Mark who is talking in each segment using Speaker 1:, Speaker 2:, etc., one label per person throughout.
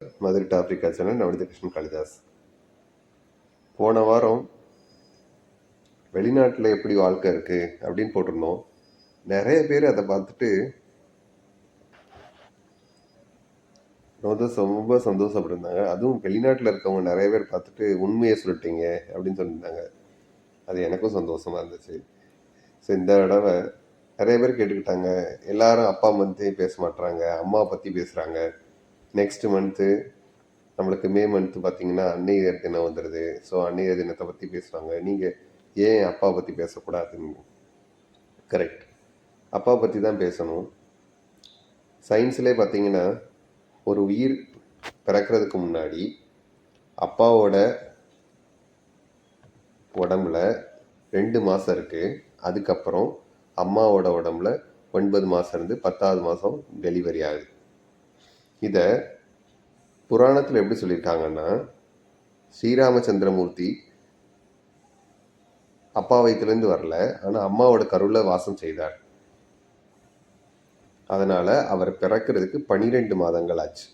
Speaker 1: Madurai டாப்ரிகா channel Navaneetha Krishnan Kalidas. போன வாரம் வெளிநாட்டில் எப்படி வாழ்க்கை இருக்குது அப்படின்னு போட்டிருந்தோம். நிறைய பேர் அதை பார்த்துட்டு ரொம்ப சந்தோஷப்பட்டிருந்தாங்க. அதுவும் வெளிநாட்டில் இருக்கவங்க நிறைய பேர் பார்த்துட்டு உண்மையை சொல்லிட்டீங்க அப்படின்னு சொல்லியிருந்தாங்க. அது எனக்கும் சந்தோஷமாக இருந்துச்சு. ஸோ இந்த தடவை நிறைய பேர் கேட்டுக்கிட்டாங்க, எல்லாரும் அப்பா மந்த்தே பேச மாட்டுறாங்க, அம்மா பற்றி பேசுகிறாங்க. நெக்ஸ்ட் மந்த்து நம்மளுக்கு மே மந்த்து பார்த்தீங்கன்னா அன்னையர் தினம் வந்துடுது. ஸோ அன்னையர் தினத்தை பற்றி பேசுவாங்க. நீங்கள் ஏன் அப்பா பற்றி பேசக்கூடாதுன்னு? கரெக்ட், அப்பா பற்றி தான் பேசணும். சயின்ஸ்லேயே பார்த்தீங்கன்னா ஒரு உயிர் பிறக்கிறதுக்கு முன்னாடி அப்பாவோட உடம்புல 2 மாதம் இருக்குது. அதுக்கப்புறம் அம்மாவோட உடம்புல 9 மாதம் இருந்து 10வது மாதம் டெலிவரி ஆகுது. இதை புராணத்தில் எப்படி சொல்லியிருக்காங்கன்னா, ஸ்ரீராமச்சந்திரமூர்த்தி அப்பா வயிற்றுலேருந்து வரல, ஆனால் அம்மாவோட கருவில் வாசம் செய்தார். அதனால் அவர் பிறக்கிறதுக்கு 12 மாதங்கள் ஆச்சு.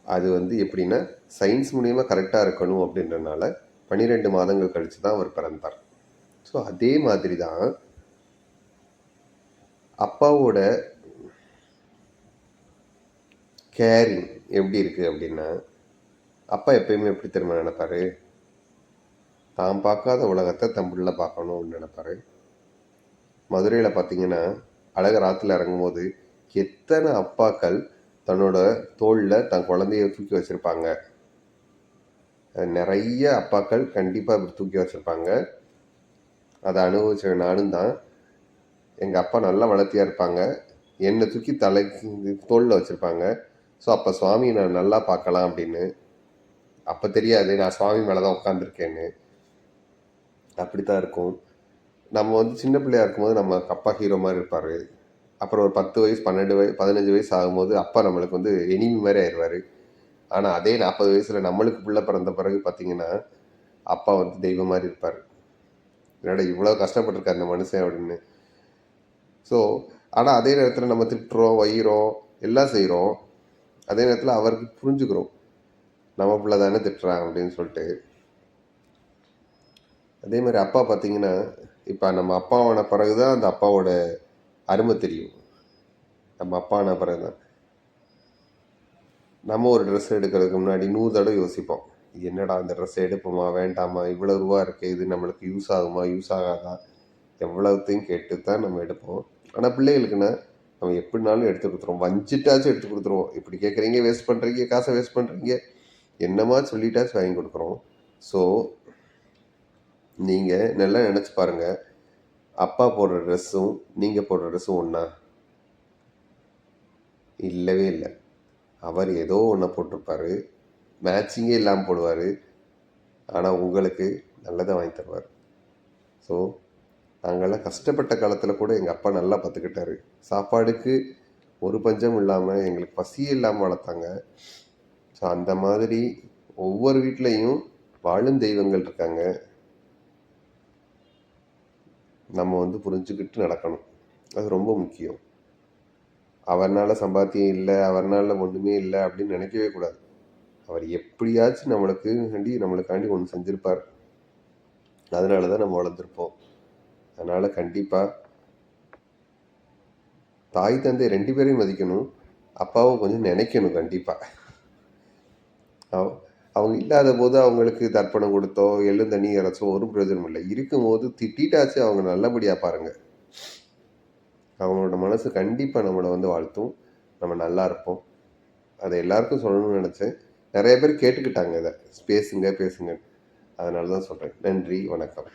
Speaker 1: அது எப்படின்னா சயின்ஸ் மூலிமா கரெக்டாக இருக்கணும் அப்படின்றனால 12 மாதங்கள் கழித்து தான் அவர் பிறந்தார். ஸோ அதே மாதிரி தான் அப்பாவோட கேரிங் எப்படி இருக்குது அப்படின்னா, அப்பா எப்பயுமே எப்படி திரும்ப நினைப்பார், தான் பார்க்காத உலகத்தை தன் பிள்ளை பார்க்கணும்னு நினைப்பார். மதுரையில் பார்த்தீங்கன்னா அழகர் ஆற்றுல இறங்கும்போது எத்தனை அப்பாக்கள் தன்னோட தோளில் தன் குழந்தைய தூக்கி வச்சுருப்பாங்க. நிறைய அப்பாக்கள் கண்டிப்பாக இப்படி தூக்கி வச்சுருப்பாங்க. அதை அனுபவிச்ச நானும் தான். எங்கள் அப்பா நல்லா வளர்த்தியாக இருப்பாங்க, என்னை தூக்கி தோளில் வச்சுருப்பாங்க. ஸோ அப்போ சுவாமியை நான் நல்லா பார்க்கலாம் அப்படின்னு. அப்போ தெரியாது நான் சுவாமி மேலே தான் உட்காந்துருக்கேன்னு. அப்படி தான் இருக்கும். நம்ம சின்ன பிள்ளையாக இருக்கும்போது நம்ம அப்பா ஹீரோ மாதிரி இருப்பார். அப்புறம் ஒரு 10 வயசு 12 வயசு 15 வயசு ஆகும்போது அப்பா நம்மளுக்கு எனிமி மாதிரி ஆயிடுவார். ஆனால் அதே 40 வயசில் நம்மளுக்கு பிள்ளை பிறந்த பிறகு பார்த்திங்கன்னா அப்பா தெய்வம் மாதிரி இருப்பார். என்னோட இவ்வளோ கஷ்டப்பட்டிருக்காரு அந்த மனுஷன் அப்படின்னு. ஸோ ஆனால் அதே நேரத்தில் நம்ம திட்டுறோம், வைகிறோம், எல்லாம் செய்கிறோம். அதே நேரத்தில் அவருக்கு புரிஞ்சுக்கிறோம், நம்ம பிள்ளை தானே திட்டுறான் அப்படின்னு சொல்லிட்டு. அதே மாதிரி அப்பா பார்த்திங்கன்னா, இப்போ நம்ம அப்பாவான பிறகு தான் அந்த அப்பாவோட அருமை தெரியும். நம்ம அப்பான பிறகு தான் நம்ம ஒரு ட்ரெஸ் எடுக்கிறதுக்கு முன்னாடி 100 தடவை யோசிப்போம், என்னடா இந்த ட்ரெஸ் எடுப்போமா வேண்டாமா, இவ்வளோ ரூபா இருக்குது, இது நம்மளுக்கு யூஸ் ஆகுமா யூஸ் ஆகாதா, எவ்வளோத்தையும் கேட்டு தான் நம்ம எடுப்போம். ஆனால் பிள்ளைகளுக்குன்னா நம்ம எப்படினாலும் எடுத்து கொடுத்துருவோம், வஞ்சிட்டாச்சும் எடுத்து கொடுத்துருவோம். இப்படி கேட்குறீங்க, வேஸ்ட் பண்ணுறீங்க, காசை வேஸ்ட் பண்ணுறீங்க, என்னமா சொல்லிட்டாச்சும் வாங்கி கொடுக்குறோம். ஸோ நீங்கள் நல்லா நினச்சி பாருங்கள், அப்பா போடுற ட்ரெஸ்ஸும் நீங்கள் போடுற ட்ரெஸ்ஸும் ஒன்றா? இல்லவே இல்லை. அவர் ஏதோ ஒன்று போட்டிருப்பார், மேட்சிங்கே இல்லாமல் போடுவார், ஆனால் உங்களுக்கு நல்லதை வாங்கி தருவார். ஸோ நாங்கள்லாம் கஷ்டப்பட்ட காலத்தில் கூட எங்கள் அப்பா நல்லா பார்த்துக்கிட்டாரு. சாப்பாடுக்கு ஒரு பஞ்சம் இல்லாமல் எங்களுக்கு பசியே இல்லாமல் வளர்த்தாங்க. ஸோ அந்த மாதிரி ஒவ்வொரு வீட்லேயும் வாழும் தெய்வங்கள் இருக்காங்க. நம்ம புரிஞ்சுக்கிட்டு நடக்கணும், அது ரொம்ப முக்கியம். அவர்னால சம்பாத்தியம் இல்லை, அவர்னால ஒன்றுமே இல்லை அப்படின்னு நினைக்கவே கூடாது. அவர் எப்படியாச்சும் நம்மளுக்காண்டி ஒன்று செஞ்சுருப்பார். அதனால தான் நம்ம வளர்ந்துருப்போம். அதனால் கண்டிப்பாக தாய் தந்தை 2 பேரையும் மதிக்கணும், அப்பாவும் கொஞ்சம் நினைக்கணும். கண்டிப்பாக அவங்க இல்லாத போது அவங்களுக்கு தர்ப்பணம் கொடுத்தோ எள்ளும் தண்ணி இறைச்சோ ஒரு பிரயோஜனம் இல்லை. இருக்கும்போது திட்டாச்சு அவங்க நல்லபடியாக பாருங்கள், அவங்களோட மனசு கண்டிப்பாக நம்மளை வாழ்த்தும், நம்ம நல்லா இருப்போம். அதை எல்லாருக்கும் சொல்லணும்னு நினச்சேன். நிறைய பேர் கேட்டுக்கிட்டாங்க, இதை பேசுங்க பேசுங்க, அதனால தான் சொல்கிறேன். நன்றி, வணக்கம்.